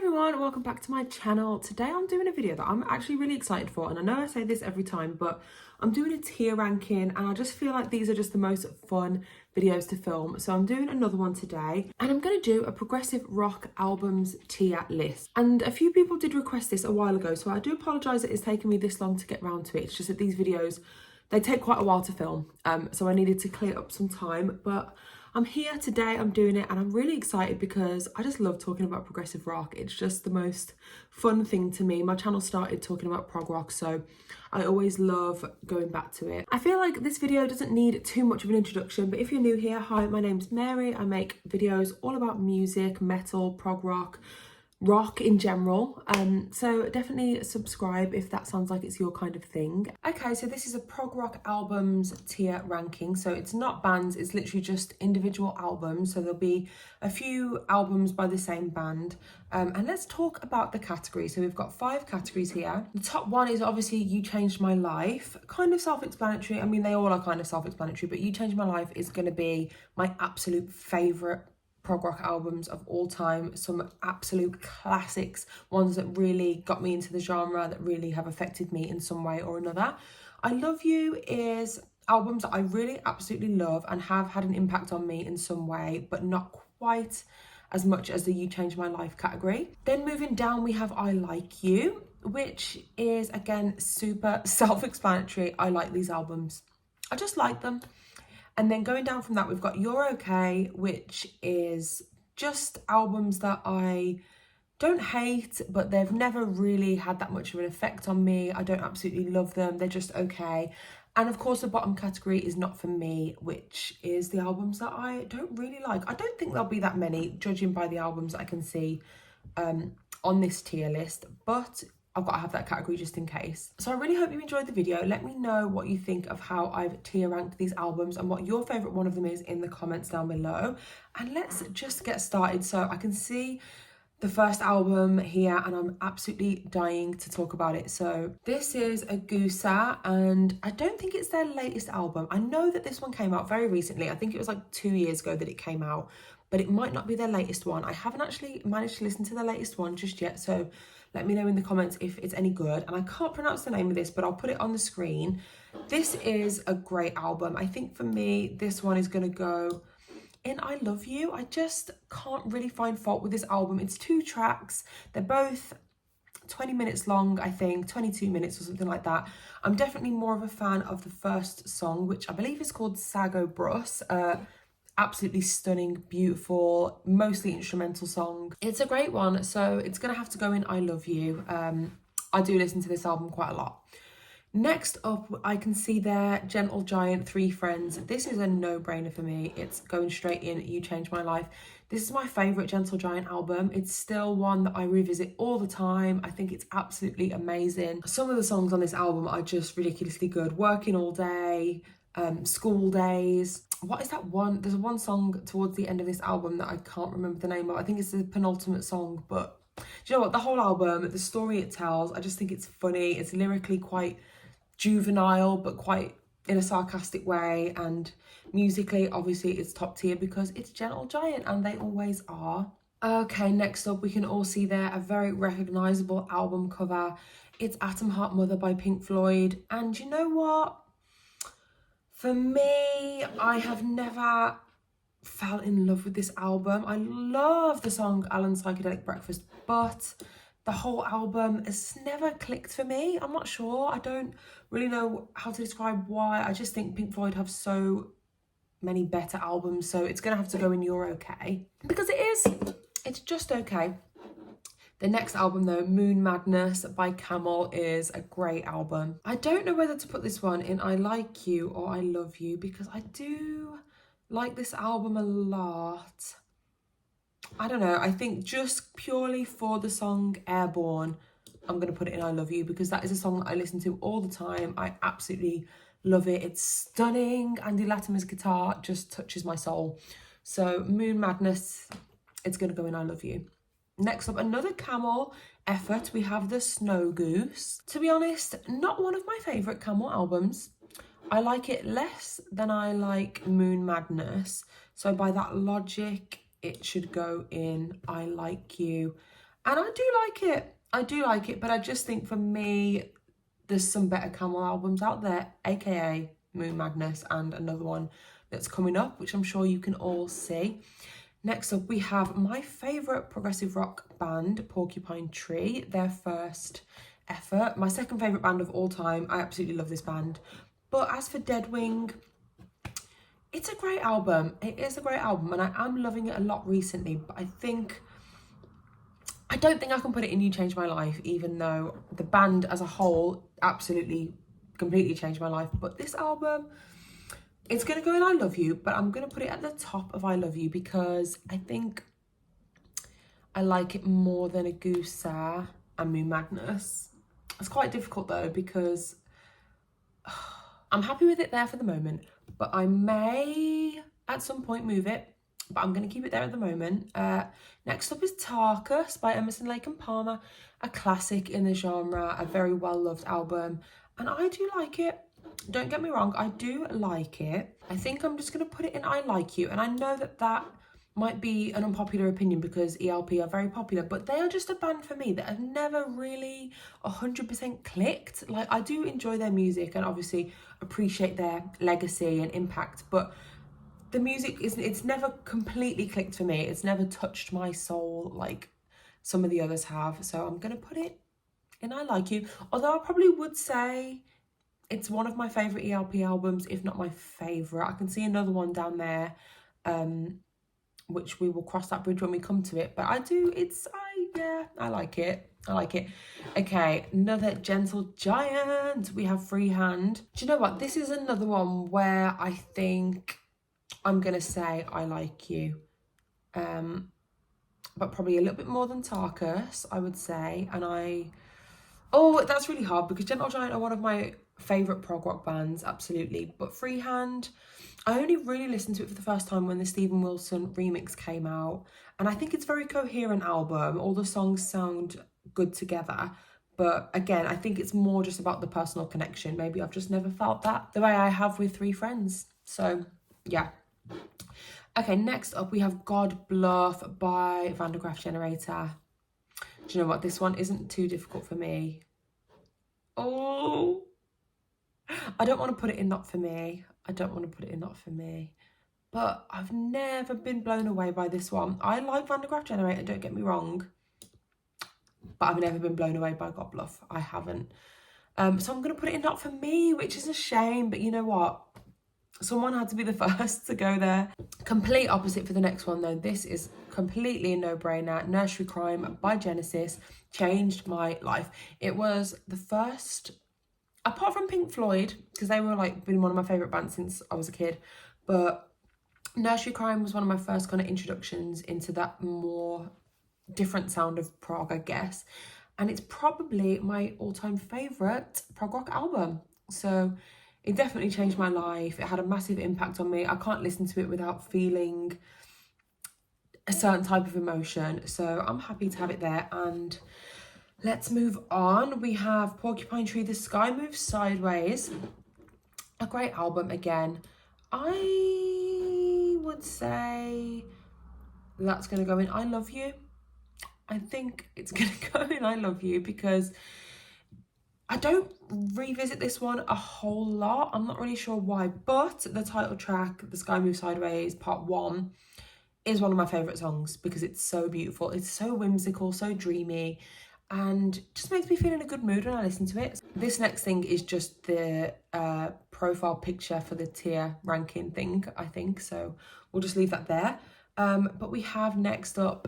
everyone, welcome back to my channel. Today I'm doing a video that I'm actually really excited for, and I know I say this every time, but I'm doing a tier ranking and I just feel like these are just the most fun videos to film. So I'm doing another one today and I'm going to do a progressive rock albums tier list. And a few people did request this a while ago, so I do apologise that it's taken me this long to get round to it. It's just that these videos, they take quite a while to film, so I needed to clear up some time, but I'm here today, I'm doing it, and I'm really excited because I just love talking about progressive rock. It's just the most fun thing to me. My channel started talking about prog rock, so I always love going back to it. I feel like this video doesn't need too much of an introduction, but if you're new here, hi, my name's Mary. I make videos all about music, metal, prog rock in general, so definitely subscribe if that sounds like it's your kind of thing. Okay, so this is a prog rock albums tier ranking, so it's not bands, it's literally just individual albums, so there'll be a few albums by the same band. And let's talk about the category. So we've got 5 categories here. The top one is obviously You Changed My Life, kind of self-explanatory. I mean, they all are kind of self-explanatory, but You Changed My Life is going to be my absolute favourite prog rock albums of all time. Some absolute classics, ones that really got me into the genre, that really have affected me in some way or another. I Love You is albums that I really absolutely love and have had an impact on me in some way, but not quite as much as the You Changed My Life category. Then moving down, we have I Like You, which is again super self-explanatory. I like these albums, I just like them. And then going down from that, we've got You're Okay, which is just albums that I don't hate, but they've never really had that much of an effect on me. I don't absolutely love them, they're just okay. And of course, the bottom category is Not For Me, which is the albums that I don't really like. I don't think there'll be that many, judging by the albums that I can see on this tier list, but I've got to have that category just in case. So I really hope you enjoyed the video. Let me know what you think of how I've tier ranked these albums and what your favourite one of them is in the comments down below. And let's just get started. So I can see the first album here and I'm absolutely dying to talk about it. So this is Agusa, and I don't think it's their latest album. I know that this one came out very recently. I think it was like 2 years ago that it came out, but it might not be their latest one. I haven't actually managed to listen to their latest one just yet, so let me know in the comments if it's any good. And I can't pronounce the name of this, but I'll put it on the screen. This is a great album. I think for me, this one is going to go in I Love You. I just can't really find fault with this album. It's 2 tracks. They're both 20 minutes long, I think, 22 minutes or something like that. I'm definitely more of a fan of the first song, which I believe is called Sago Brus. Absolutely stunning, beautiful, mostly instrumental song. It's a great one, so it's gonna have to go in I Love You. I do listen to this album quite a lot. Next up, I can see there Gentle Giant, 3 Friends. This is a no-brainer for me. It's going straight in You Changed My Life. This is my favourite Gentle Giant album. It's still one that I revisit all the time. I think it's absolutely amazing. Some of the songs on this album are just ridiculously good. Working All Day, School Days. What is that one? There's one song towards the end of this album that I can't remember the name of. I think it's the penultimate song, but do you know what? The whole album, the story it tells, I just think it's funny. It's lyrically quite juvenile, but quite in a sarcastic way, and musically, obviously, it's top tier because it's Gentle Giant, and they always are. Okay, next up, we can all see there a very recognisable album cover. It's Atom Heart Mother by Pink Floyd, and you know what? For me, I have never fell in love with this album. I love the song Alan's Psychedelic Breakfast, but the whole album has never clicked for me. I'm not sure. I don't really know how to describe why. I just think Pink Floyd have so many better albums, so it's gonna have to go in You're Okay, because it's just okay. The next album though, Moon Madness by Camel, is a great album. I don't know whether to put this one in I Like You or I Love You, because I do like this album a lot. I don't know, I think just purely for the song Airborne, I'm going to put it in I Love You, because that is a song that I listen to all the time. I absolutely love it. It's stunning. Andy Latimer's guitar just touches my soul. So Moon Madness, it's going to go in I Love You. Next up, another Camel effort, we have the Snow Goose. To be honest, not one of my favourite Camel albums. I like it less than I like Moon Madness. So by that logic, it should go in I Like You. And I do like it. I do like it, but I just think for me, there's some better Camel albums out there, aka Moon Madness, and another one that's coming up, which I'm sure you can all see. Next up, we have my favourite progressive rock band, Porcupine Tree, their first effort. My second favourite band of all time. I absolutely love this band. But as for Deadwing, it's a great album. It is a great album, and I am loving it a lot recently, but I don't think I can put it in You Changed My Life, even though the band as a whole absolutely, completely changed my life. But this album, it's going to go in I Love You, but I'm going to put it at the top of I Love You because I think I like it more than a Goose and Moon Madness. It's quite difficult though because I'm happy with it there for the moment, but I may at some point move it, but I'm going to keep it there at the moment. Next up is Tarkus by Emerson, Lake and Palmer, a classic in the genre, a very well-loved album, and I do like it. Don't get me wrong, I do like it. I think I'm just going to put it in I Like You, and I know that that might be an unpopular opinion because ELP are very popular, but they are just a band for me that have never really 100% clicked. Like, I do enjoy their music and obviously appreciate their legacy and impact, but the music it's never completely clicked for me. It's never touched my soul like some of the others have. So I'm gonna put it in I Like You. Although I probably would say it's one of my favourite ELP albums, if not my favourite. I can see another one down there, which we will cross that bridge when we come to it. But I like it. I like it. Okay, another Gentle Giant. We have Freehand. Do you know what? This is another one where I think I'm going to say I Like You. But probably a little bit more than Tarkus, I would say. And that's really hard because Gentle Giant are one of my favourite prog rock bands, absolutely. But Freehand, I only really listened to it for the first time when the Stephen Wilson remix came out. And I think it's a very coherent album. All the songs sound good together. But again, I think it's more just about the personal connection. Maybe I've just never felt that the way I have with Three Friends. So, yeah. Okay, next up we have God Bluff by Van der Graaf Generator. Do you know what? This one isn't too difficult for me. Oh, I don't want to put it in Not For Me. But I've never been blown away by this one. I like Van der Graaf Generator, don't get me wrong. But I've never been blown away by God Bluff. I haven't. So I'm going to put it in Not For Me, which is a shame. But you know what? Someone had to be the first to go there. Complete opposite for the next one though. This is completely a no-brainer. Nursery Crime by Genesis changed my life. It was the first, apart from Pink Floyd, because they were like been one of my favourite bands since I was a kid, but Nursery Crime was one of my first kind of introductions into that more different sound of prog, I guess. And it's probably my all-time favourite prog rock album. So it definitely changed my life. It had a massive impact on me. I can't listen to it without feeling a certain type of emotion. So I'm happy to have it there. And let's move on. We have Porcupine Tree, The Sky Moves Sideways. A great album again. I would say that's going to go in I Love You. I think it's going to go in I Love You because I don't revisit this one a whole lot. I'm not really sure why, but the title track, The Sky Moves Sideways, Part 1, is one of my favourite songs because it's so beautiful. It's so whimsical, so dreamy, and just makes me feel in a good mood when I listen to it. This next thing is just the profile picture for the tier ranking thing, I think, so we'll just leave that there. But we have next up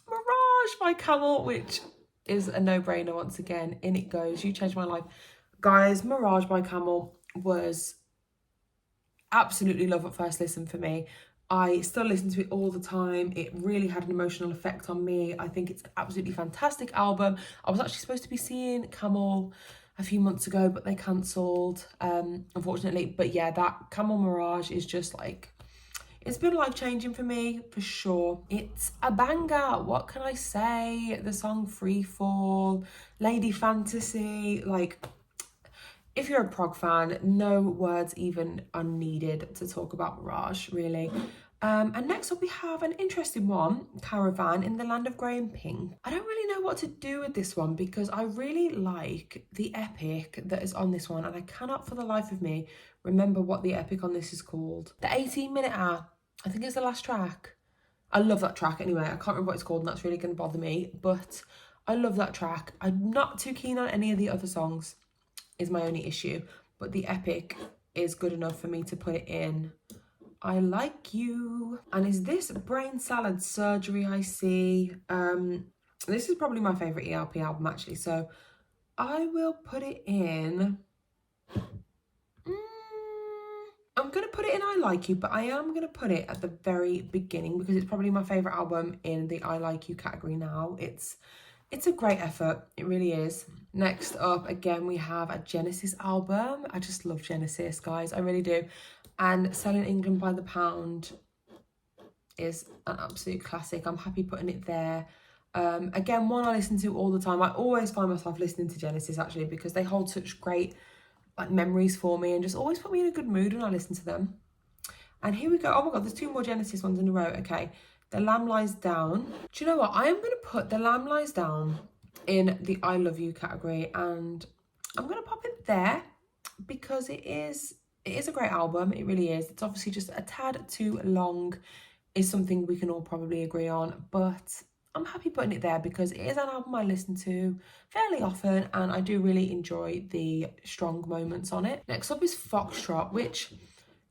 Mirage by Camel, which is a no-brainer once again. In it goes. You Changed My Life. Guys, Mirage by Camel was absolutely love at first listen for me. I still listen to it all the time. It really had an emotional effect on me. I think it's an absolutely fantastic album. I was actually supposed to be seeing Camel a few months ago, but they cancelled, unfortunately. But yeah, that Camel Mirage is just like, it's been life-changing for me, for sure. It's a banger. What can I say? The song Free Fall, Lady Fantasy, like, if you're a prog fan, no words even are needed to talk about Mirage, really. And next up we have an interesting one, Caravan in the Land of Grey and Pink. I don't really know what to do with this one because I really like the epic that is on this one, and I cannot for the life of me remember what the epic on this is called. The 18-minute hour, I think it's the last track. I love that track anyway. I can't remember what it's called, and that's really going to bother me, but I love that track. I'm not too keen on any of the other songs, is my only issue, but the epic is good enough for me to put it in I Like You. And is this Brain Salad Surgery I see? This is probably my favourite ELP album actually, so I will put it in. I'm going to put it in I Like You, but I am going to put it at the very beginning because it's probably my favourite album in the I Like You category now. It's a great effort, it really is. Next up, again, we have a Genesis album. I just love Genesis, guys, I really do. And Selling England by the Pound is an absolute classic. I'm happy putting it there. Again, one I listen to all the time. I always find myself listening to Genesis actually because they hold such great memories for me and just always put me in a good mood when I listen to them. And here we go. Oh my god, there's 2 more Genesis ones in a row. Okay, The Lamb Lies Down. Do you know what? I am going to put The Lamb Lies Down in the I Love You category, and I'm going to pop it there because it is a great album. It really is. It's obviously just a tad too long, is something we can all probably agree on, but I'm happy putting it there because it is an album I listen to fairly often and I do really enjoy the strong moments on it. Next up is Foxtrot, which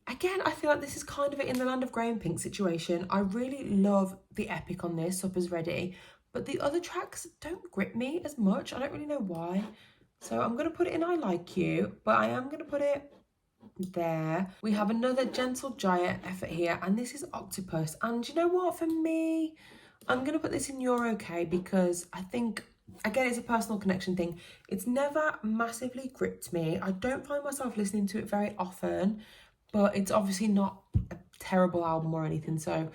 again, I feel like this is kind of in the Land of Grey and Pink situation. I really love the epic on this, Supper's Ready, but the other tracks don't grip me as much. I don't really know why. So I'm going to put it in I Like You, but I am going to put it there. We have another Gentle Giant effort here, and this is Octopus. And you know what? For me, I'm going to put this in You're Okay because I think, again, it's a personal connection thing. It's never massively gripped me. I don't find myself listening to it very often, but it's obviously not a terrible album or anything, so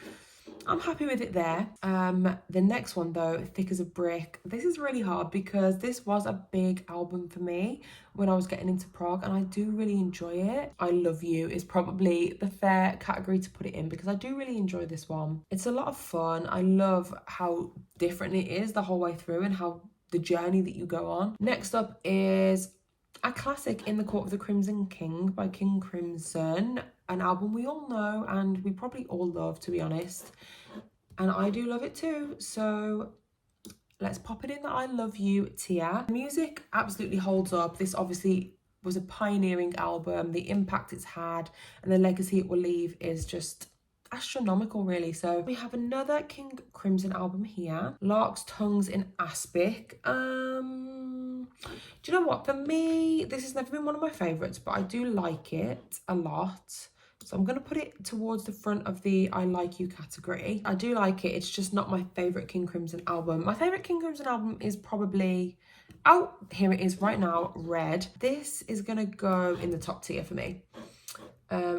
I'm happy with it there. The next one though, Thick as a Brick. This is really hard because this was a big album for me when I was getting into prog, and I do really enjoy it. I Love You is probably the fair category to put it in because I do really enjoy this one. It's a lot of fun. I love how different it is the whole way through and how the journey that you go on. Next up is a classic, In the Court of the Crimson King by King Crimson, an album we all know and we probably all love, to be honest, and I do love it too, so let's pop it in the I Love You tier. The music absolutely holds up. This obviously was a pioneering album. The impact it's had and the legacy it will leave is just astronomical, really. So we have another King Crimson album here, Lark's Tongues in Aspic. Do you know what? For me, this has never been one of my favourites, but I do like it a lot. So I'm going to put it towards the front of the I Like You category. I do like it. It's just not my favourite King Crimson album. My favourite King Crimson album is probably, oh, here it is right now, Red. This is going to go in the top tier for me.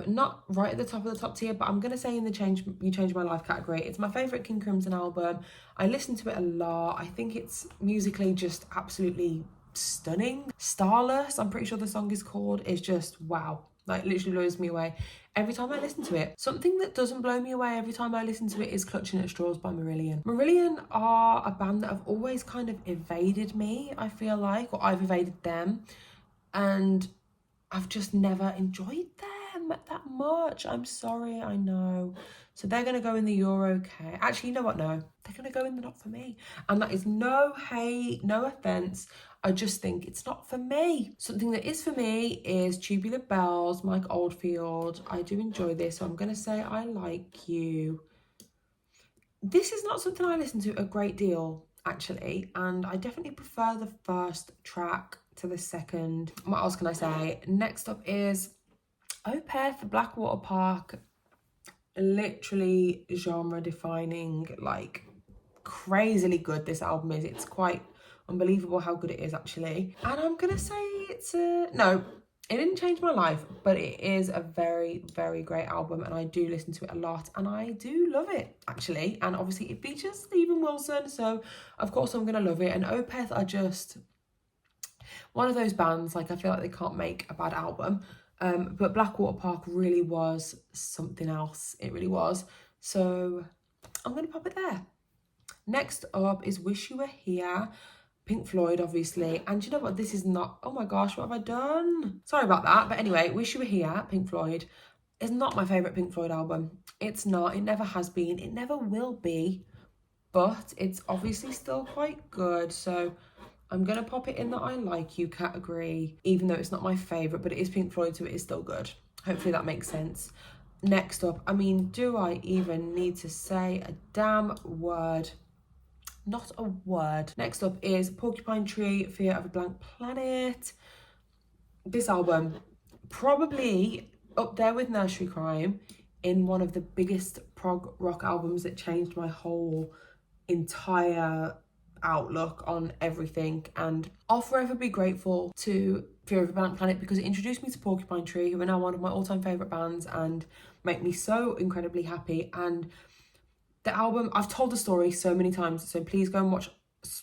Not right at the top of the top tier, but I'm going to say in the You Changed My Life category. It's my favourite King Crimson album. I listen to it a lot. I think it's musically just absolutely stunning. Starless, I'm pretty sure the song is called, is just wow. Like, literally blows me away every time I listen to it. Something that doesn't blow me away every time I listen to it is Clutching at Straws by Marillion. Marillion are a band that have always kind of evaded me, I feel like, or I've evaded them, and I've just never enjoyed them that much. I'm sorry, I know. So they're going to go in the You're Okay. Actually, you know what? No, they're going to go in the Not For Me. And that is no hate, no offence. I just think it's not for me. Something that is for me is Tubular Bells, Mike Oldfield. I do enjoy this, so I'm going to say I Like You. This is not something I listen to a great deal, actually, and I definitely prefer the first track to the second. What else can I say? Next up is Opeth, Blackwater Park. Literally genre defining, like crazily good this album is. It's quite unbelievable how good it is, actually. And I'm gonna say it's no, it didn't change my life, but it is a very, very great album, and I do listen to it a lot, and I do love it, actually. And obviously it features Stephen Wilson, so of course I'm gonna love it. And Opeth are just one of those bands, like, I feel like they can't make a bad album. But Blackwater Park really was something else. It really was. So I'm going to pop it there. Next up is Wish You Were Here, Pink Floyd, obviously. And you know what? This is not... Oh my gosh, what have I done? Sorry about that. But anyway, Wish You Were Here, Pink Floyd, is not my favourite Pink Floyd album. It's not. It never has been. It never will be. But it's obviously still quite good. So I'm going to pop it in the I Like You category, even though it's not my favourite. But it is Pink Floyd, so it is still good. Hopefully that makes sense. Next up, I mean, do I even need to say a damn word? Not a word. Next up is Porcupine Tree, Fear of a Blank Planet. This album, probably up there with Nursery Crime, in one of the biggest prog rock albums that changed my whole entire outlook on everything. And I'll forever be grateful to Fear of a Blank Planet because it introduced me to Porcupine Tree, who are now one of my all-time favourite bands and make me so incredibly happy. And the album, I've told the story so many times, so please go and watch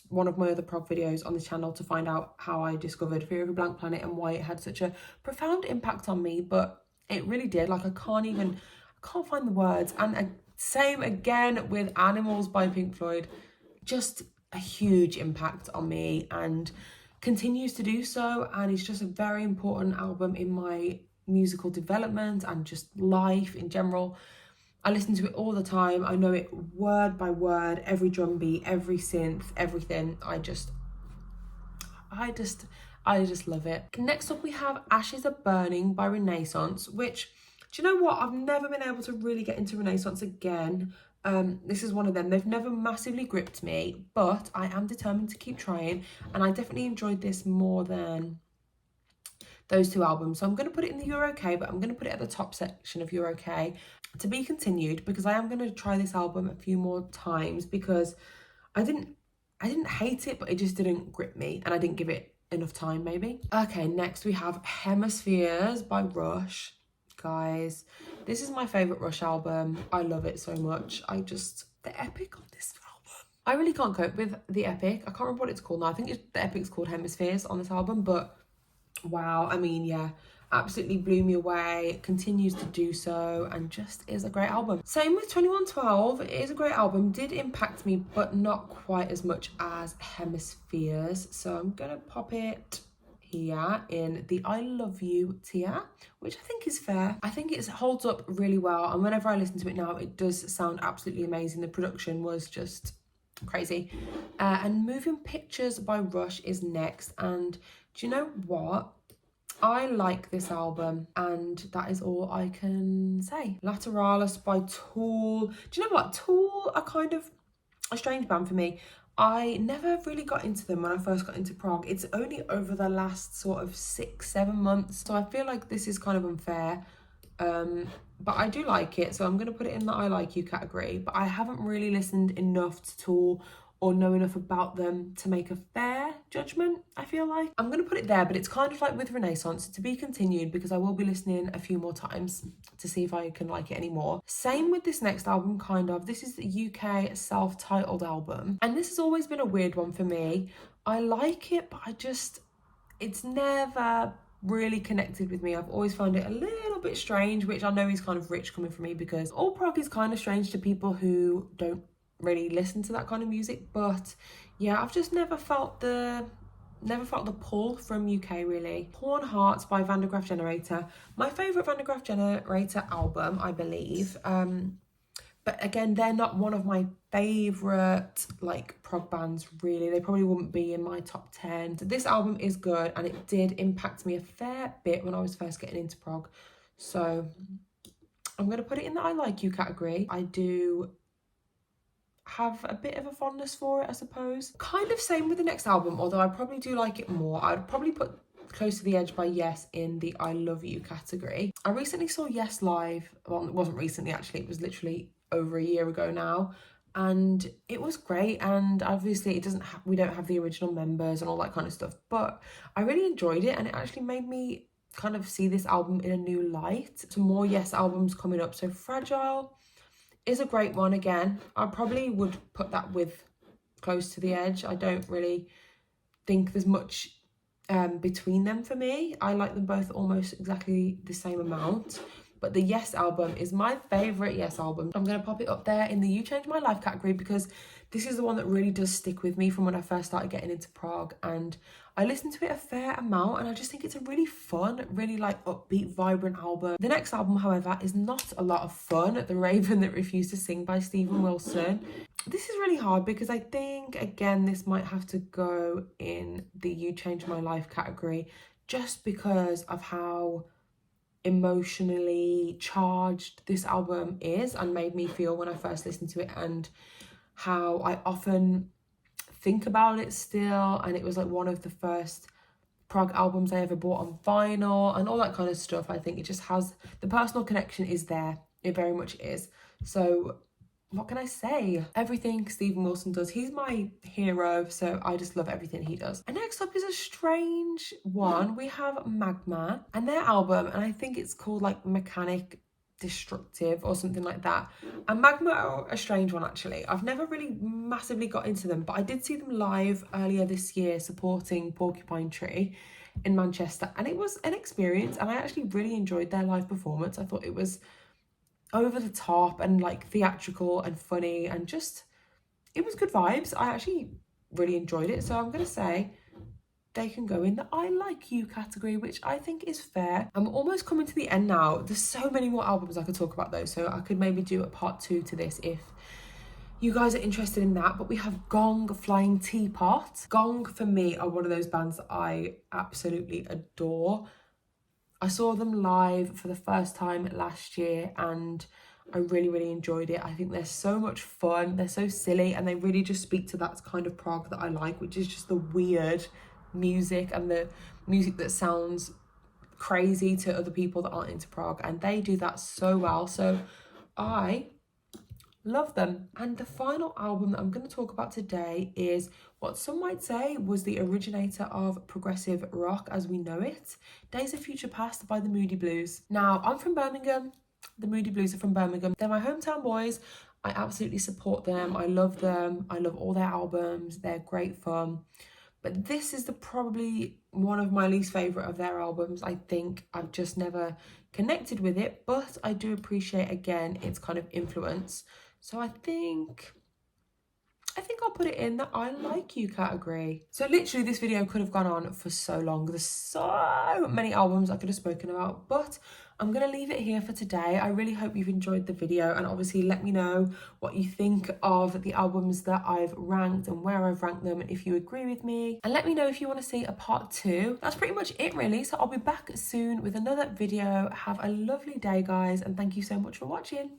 one of my other prog videos on the channel to find out how I discovered Fear of a Blank Planet and why it had such a profound impact on me. But it really did. Like, I can't find the words. And same again with Animals by Pink Floyd. Just a huge impact on me and continues to do so. And it's just a very important album in my musical development and just life in general. I listen to it all the time. I know it word by word, every drum beat, every synth, everything. I just love it. Next up we have Ashes Are Burning by Renaissance, which, do you know what? I've never been able to really get into Renaissance again. This is one of them. They've never massively gripped me, but I am determined to keep trying. And I definitely enjoyed this more than those two albums. So I'm going to put it in the You're Okay, but I'm going to put it at the top section of You're Okay. To be continued, because I am going to try this album a few more times because I didn't hate it, but it just didn't grip me and I didn't give it enough time maybe. Okay, next we have Hemispheres by Rush. Guys, this is my favourite Rush album. I love it so much. The epic on this album. I really can't cope with the epic. I can't remember what it's called now. I think the epic's called Hemispheres on this album, but wow, I mean, yeah, absolutely blew me away, continues to do so, and just is a great album. Same with 2112, it is a great album, did impact me, but not quite as much as Hemispheres. So I'm gonna pop it here in the I Love You tier, which I think is fair. I think it holds up really well, and whenever I listen to it now, it does sound absolutely amazing. The production was just crazy. And Moving Pictures by Rush is next, and do you know what? I like this album, and that is all I can say. Lateralis by Tool. Do you know what? Tool are kind of a strange band for me. I never really got into them when I first got into prog. It's only over the last sort of 6-7 months, so I feel like this is kind of unfair. But I do like it, so I'm going to put it in the I Like You category. But I haven't really listened enough to Tool or know enough about them to make a fair judgment, I feel like. I'm going to put it there, but it's kind of like with Renaissance, to be continued, because I will be listening a few more times to see if I can like it anymore. Same with this next album, kind of. This is the UK self-titled album, and this has always been a weird one for me. I like it, but it's never really connected with me. I've always found it a little bit strange, which I know is kind of rich coming from me, because all prog is kind of strange to people who don't really listen to that kind of music. But yeah, I've just never felt the pull from UK really. Porn Hearts by Van der Graaf Generator, my favourite Van der Graaf Generator album, I believe. But again, they're not one of my favourite like prog bands really. They probably wouldn't be in my top 10. So this album is good, and it did impact me a fair bit when I was first getting into prog. So I'm going to put it in the I Like You category. I do have a bit of a fondness for it, I suppose. Kind of same with the next album, although I probably do like it more. I'd probably put Close to the Edge by Yes in the I Love You category. I recently saw Yes live. Well, it wasn't recently actually, it was literally over a year ago now, and it was great. And obviously we don't have the original members and all that kind of stuff, but I really enjoyed it, and it actually made me kind of see this album in a new light. Some more Yes albums coming up, so Fragile is a great one. Again, I probably would put that with Close to the Edge. I don't really think there's much between them for me. I like them both almost exactly the same amount. but the Yes album is my favourite Yes album. I'm going to pop it up there in the You Changed My Life category because this is the one that really does stick with me from when I first started getting into prog, and I listened to it a fair amount, and I just think it's a really fun, really like upbeat, vibrant album. The next album, however, is not a lot of fun. The Raven That Refused to Sing by Stephen Wilson. This is really hard because I think, again, this might have to go in the You Changed My Life category just because of how emotionally charged this album is and made me feel when I first listened to it, and how I often think about it still. And it was like one of the first prog albums I ever bought on vinyl and all that kind of stuff. I think it just has, the personal connection is there. It very much is. So what can I say? Everything Stephen Wilson does, he's my hero, so I just love everything he does. And next up is a strange one. We have Magma and their album, and I think it's called like Mechanic Destructive or something like that. And Magma are a strange one, actually. I've never really massively got into them, but I did see them live earlier this year supporting Porcupine Tree in Manchester, and it was an experience, and I actually really enjoyed their live performance. I thought it was over the top and like theatrical and funny, and just, it was good vibes. I actually really enjoyed it, so I'm gonna say they can go in the I Like You category, which I think is fair. I'm almost coming to the end now. There's so many more albums I could talk about though, so I could maybe do a part 2 to this if you guys are interested in that. But we have Gong, Flying Teapot. Gong for me are one of those bands that I absolutely adore. I saw them live for the first time last year and I really, really enjoyed it. I think they're so much fun. They're so silly, and they really just speak to that kind of prog that I like, which is just the weird music and the music that sounds crazy to other people that aren't into prog, and they do that so well. So I love them. And the final album that I'm going to talk about today is what some might say was the originator of progressive rock as we know it, Days of Future Past by the Moody Blues. Now, I'm from Birmingham. The Moody Blues are from Birmingham. They're my hometown boys. I absolutely support them. I love them. I love all their albums. They're great fun. But this is probably one of my least favourite of their albums. I think I've just never connected with it, but I do appreciate, again, its kind of influence. So I think I'll put it in the I Like You category. So literally this video could have gone on for so long. There's so many albums I could have spoken about, but I'm going to leave it here for today. I really hope you've enjoyed the video, and obviously let me know what you think of the albums that I've ranked and where I've ranked them, and if you agree with me. And let me know if you want to see a part 2. That's pretty much it really. So I'll be back soon with another video. Have a lovely day, guys, and thank you so much for watching.